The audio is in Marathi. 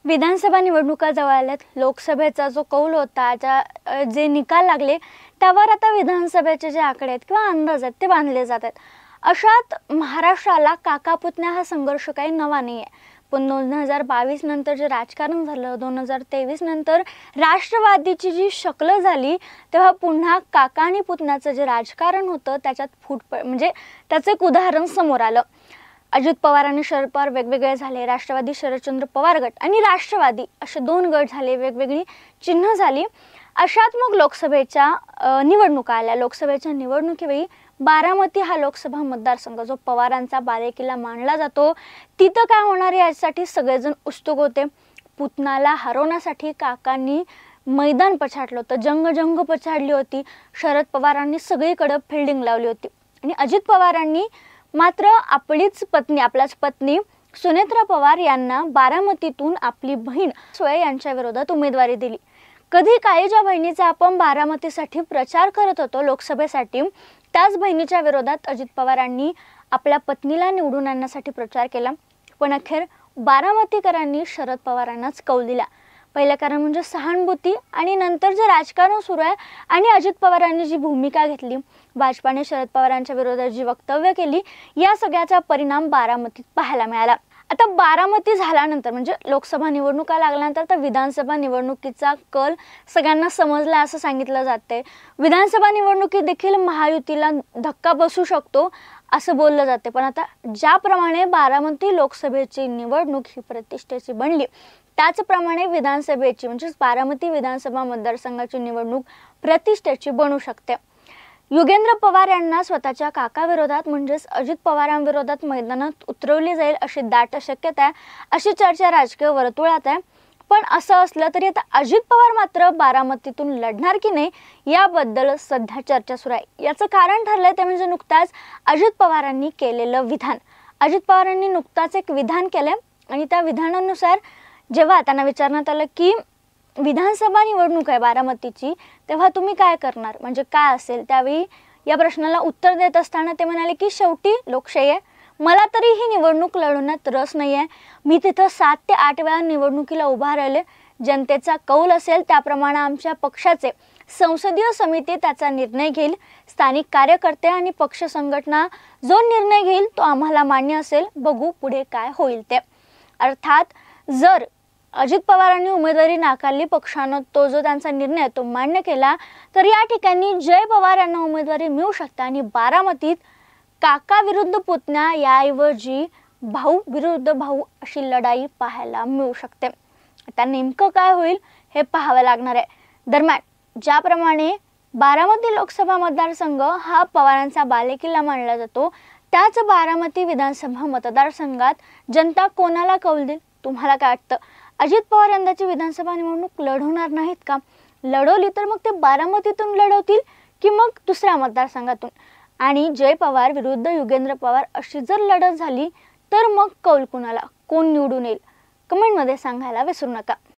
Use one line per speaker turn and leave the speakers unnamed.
विधानसभा निवडणुका जवळ आल्यात। लोकसभेचा जो कौल होता, जे निकाल लागले त्यावर आता विधानसभेचे जे आकडे आहेत किंवा अंदाज आहेत ते बांधले जातात। अशात महाराष्ट्राला काका-पुतण्या हा संघर्ष काही नवा नाहीये, पण 2022 नंतर जे राजकारण झालं, 2023 नंतर राष्ट्रवादीची जी शक्ल झाली, तेव्हा पुन्हा काका आणि पुतण्याचं जे राजकारण होतं त्याच्यात फूट म्हणजे त्याचं एक उदाहरण समोर आलं। अजित पवार आणि शरद पवार वेगवेगळे झाले, राष्ट्रवादी शरदचंद्र पवार गट आणि राष्ट्रवादी असे दोन गट झाले, वेगवेगळी चिन्ह झाली। अशात मग लोकसभेच्या निवडणुका आल्या। लोकसभेच्या निवडणुकीवेळी बारामती हा लोकसभा मतदारसंघ जो पवारांचा बालेकिल्ला मानला जातो, तिथं काय होणार यासाठी सगळेजण उत्सुक होते। पुतनाला हरवण्यासाठी काकांनी मैदान पछाडलं होतं, जंग पछाडली होती। शरद पवारांनी सगळीकडे फिल्डिंग लावली होती आणि अजित पवारांनी मात्र आपल्याच पत्नी सुनेत्रा पवार यांना बारामतीतून आपली बहीण सोय यांच्या विरोधात उमेदवारी दिली। कधी काही ज्या बहिणीचा आपण बारामतीसाठी प्रचार करत होतो लोकसभेसाठी, त्याच बहिणीच्या विरोधात अजित पवारांनी आपल्या पत्नीला निवडून आणण्यासाठी प्रचार केला, पण अखेर बारामतीकरांनी शरद पवारांनाच कौल दिला। पहिलं कारण म्हणजे सहानुभूती आणि नंतर जे राजकारण सुरू आहे आणि अजित पवारांनी जी भूमिका घेतली, भाजपाने शरद पवारांच्या विरोधात जी वक्तव्य केली, या सगळ्याचा परिणाम बारामतीत पाहायला मिळाला। आता बारामती झाल्यानंतर म्हणजे लोकसभा निवडणुका लागल्यानंतर तर विधानसभा निवडणुकीचा कल सगळ्यांना समजला असं सांगितलं जाते। विधानसभा निवडणुकीत देखील महायुतीला धक्का बसू शकतो असं बोललं जाते, पण आता ज्याप्रमाणे बारामती लोकसभेची निवडणूक ही प्रतिष्ठेची बनली, त्याचप्रमाणे विधानसभेची म्हणजे बारामती विधानसभा मतदारसंघाची निवडणूक प्रतिष्ठेची बनू शकते। युगेंद्र पवार यांना स्वतःच्या काकाविरोधात म्हणजेच अजित पवारांविरोधात मैदानात उतरवली जाईल अशी दाट शक्यता आहे, अशी चर्चा राजकीय वर्तुळात आहे। पण असं असलं तरी आता अजित पवार मात्र बारामतीतून लढणार की नाही याबद्दल सध्या चर्चा सुरू आहे। याचं कारण ठरलंय ते म्हणजे नुकताच अजित पवारांनी केलेलं विधान। अजित पवारांनी नुकताच एक विधान केलंय आणि त्या विधानानुसार जेव्हा त्यांना विचारण्यात आलं की विधानसभा निवडणूक आहे बारामतीची, तेव्हा तुम्ही काय करणार, म्हणजे काय असेल, त्यावेळी या प्रश्नाला उत्तर देत असताना ते म्हणाले की शेवटी लोकशाही आहे, मला तरी ही निवडणूक लढवण्यात रस नाही आहे। मी तिथं 7 ते 8 वेळा निवडणुकीला उभा राहिले, जनतेचा कौल असेल त्याप्रमाणे आमच्या पक्षाचे संसदीय समिती त्याचा निर्णय घेईल। स्थानिक कार्यकर्ते आणि पक्ष संघटना जो निर्णय घेईल तो आम्हाला मान्य असेल, बघू पुढे काय होईल ते। अर्थात जर अजित पवारांनी उमेदवारी नाकारली, पक्षानं तो जो त्यांचा निर्णय तो मान्य केला, तर या ठिकाणी जय पवार यांना उमेदवारी मिळू शकते आणि बारामतीत काका विरुद्ध पुतण्या याऐवजी भाऊ विरुद्ध भाऊ अशी लढाई पाहायला मिळू शकते। आता नेमकं काय होईल हे पाहावं लागणार आहे। दरम्यान ज्याप्रमाणे बारामती लोकसभा मतदारसंघ हा पवारांचा बालेकिल्ला मानला जातो, त्याच बारामती विधानसभा मतदारसंघात जनता कोणाला कौल देईल, तुम्हाला काय वाटतं? अजित पवार यंदाची विधानसभा निवडणूक लढवणार नाहीत का? लढवली तर मग ते बारामतीतून लढवतील की मग दुसऱ्या मतदारसंघातून? आणि जय पवार विरुद्ध युगेंद्र पवार अशी जर लढत झाली तर मग कौल कुणाला, कोण निवडून येईल? कमेंटमध्ये सांगायला विसरू नका।